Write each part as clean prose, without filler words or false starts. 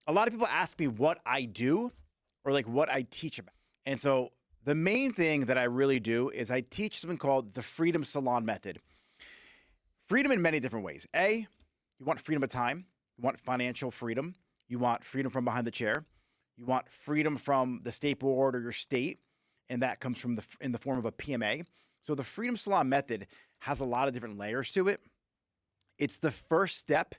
a lot of people ask me what I do or like what I teach about. And so the main thing that I really do is I teach something called the Freedom Salon Method. Freedom in many different ways. A, you want freedom of time. You want financial freedom. You want freedom from behind the chair. You want freedom from the state board or your state, and that comes from in the form of a PMA. So the Freedom Salon Method has a lot of different layers to it. It's the first step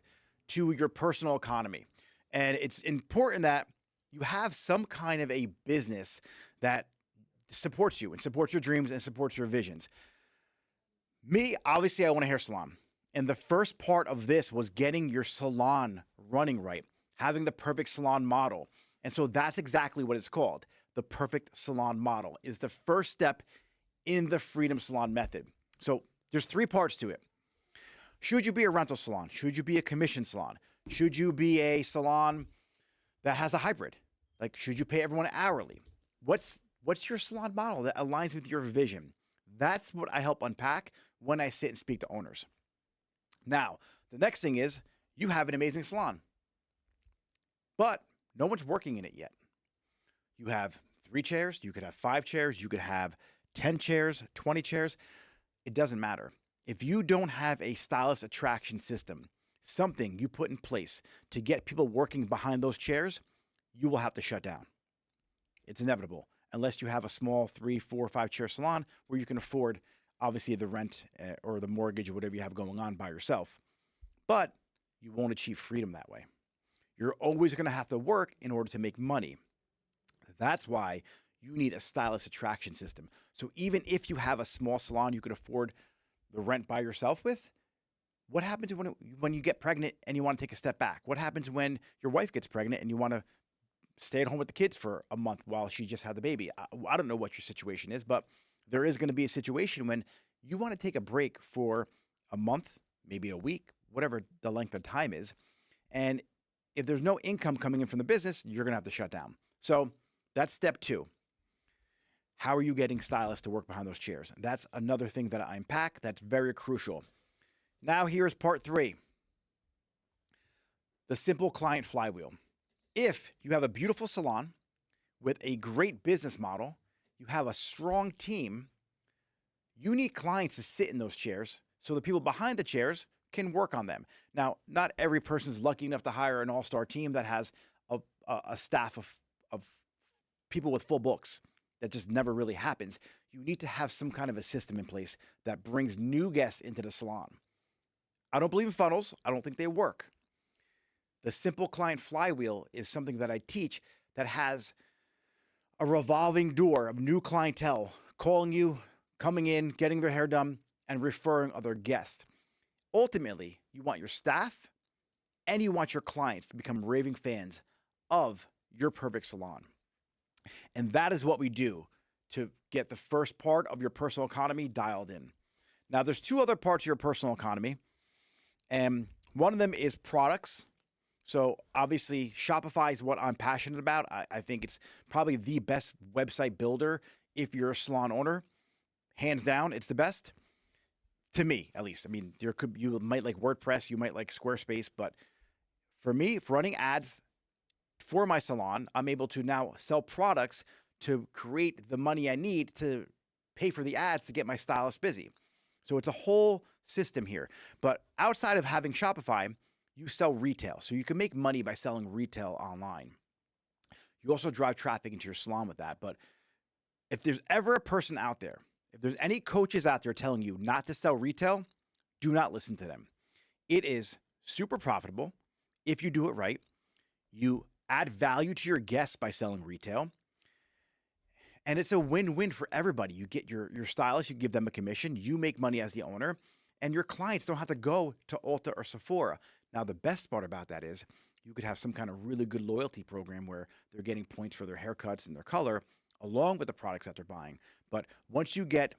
to your personal economy. And it's important that you have some kind of a business that supports you and supports your dreams and supports your visions. Me, obviously, I own a hair salon. And the first part of this was getting your salon running right, having the perfect salon model. And so that's exactly what it's called. The perfect salon model is the first step in the Freedom Salon Method. So there's 3 parts to it. Should you be a rental salon? Should you be a commission salon? Should you be a salon that has a hybrid? Like, should you pay everyone hourly? What's your salon model that aligns with your vision? That's what I help unpack when I sit and speak to owners. Now, the next thing is you have an amazing salon, but no one's working in it yet. You have 3 chairs. You could have 5 chairs. You could have 10 chairs, 20 chairs. It doesn't matter. If you don't have a stylist attraction system, something you put in place to get people working behind those chairs, you will have to shut down. It's inevitable, unless you have a small 3, 4, 5 chair salon where you can afford, obviously, the rent or the mortgage or whatever you have going on by yourself. But you won't achieve freedom that way. You're always going to have to work in order to make money. That's why you need a stylist attraction system. So even if you have a small salon you could afford the rent by yourself with, what happens when you get pregnant and you want to take a step back? What happens when your wife gets pregnant and you want to stay at home with the kids for a month while she just had the baby? I don't know what your situation is, but there is going to be a situation when you want to take a break for a month, maybe a week, whatever the length of time is. And if there's no income coming in from the business, you're going to have to shut down. So that's step 2. How are you getting stylists to work behind those chairs? That's another thing that I unpack that's very crucial. Now here's part 3. The simple client flywheel. If you have a beautiful salon with a great business model, you have a strong team, you need clients to sit in those chairs so the people behind the chairs can work on them. Now, not every person's lucky enough to hire an all-star team that has a staff of people with full books. That just never really happens. You need to have some kind of a system in place that brings new guests into the salon. I don't believe in funnels. I don't think they work. The simple client flywheel is something that I teach that has a revolving door of new clientele calling you, coming in, getting their hair done, and referring other guests. Ultimately, you want your staff and you want your clients to become raving fans of your perfect salon. And that is what we do to get the first part of your personal economy dialed in. Now, there's 2 other parts of your personal economy, and one of them is products. So obviously, Shopify is what I'm passionate about. I think it's probably the best website builder if you're a salon owner. Hands down, it's the best. To me, at least. I mean, you might like WordPress, you might like Squarespace, but for me, for running ads for my salon, I'm able to now sell products to create the money I need to pay for the ads to get my stylist busy. So it's a whole system here. But outside of having Shopify, you sell retail. So you can make money by selling retail online. You also drive traffic into your salon with that. But if there's ever a person out there, if there's any coaches out there telling you not to sell retail, do not listen to them. It is super profitable if you do it right. You add value to your guests by selling retail. And it's a win-win for everybody. You get your stylist, you give them a commission, you make money as the owner, and your clients don't have to go to Ulta or Sephora. Now, the best part about that is you could have some kind of really good loyalty program where they're getting points for their haircuts and their color along with the products that they're buying. But once you get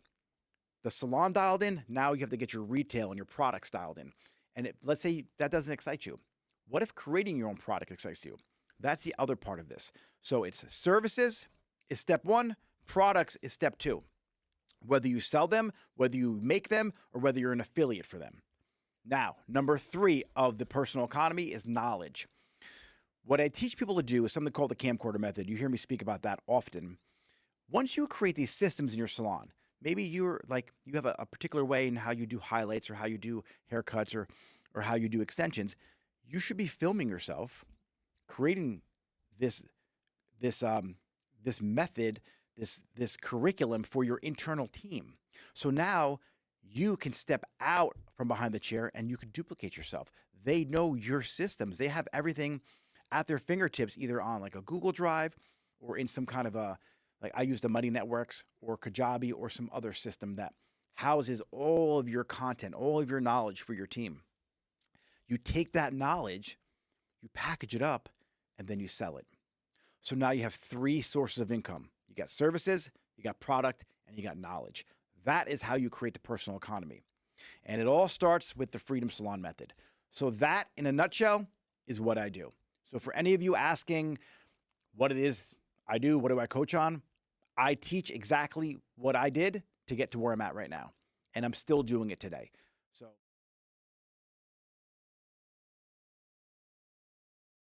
the salon dialed in, now you have to get your retail and your products dialed in. And let's say that doesn't excite you. What if creating your own product excites you? That's the other part of this. So it's services is step 1, products is step 2. Whether you sell them, whether you make them, or whether you're an affiliate for them. Now, number 3 of the personal economy is knowledge. What I teach people to do is something called the camcorder method. You hear me speak about that often. Once you create these systems in your salon, maybe you're like you have a particular way in how you do highlights or how you do haircuts or how you do extensions. You should be filming yourself, creating this this method, this curriculum for your internal team. So now you can step out from behind the chair and you can duplicate yourself. They know your systems. They have everything at their fingertips, either on like a Google Drive or in some kind of a, like I use the Money Networks or Kajabi or some other system that houses all of your content, all of your knowledge for your team. You take that knowledge, you package it up, and then you sell it. So now you have three sources of income. You got services, you got product, and you got knowledge. That is how you create the personal economy. And it all starts with the Freedom Salon method. So that, in a nutshell, is what I do. So for any of you asking what it is I do, what do I coach on? I teach exactly what I did to get to where I'm at right now. And I'm still doing it today. So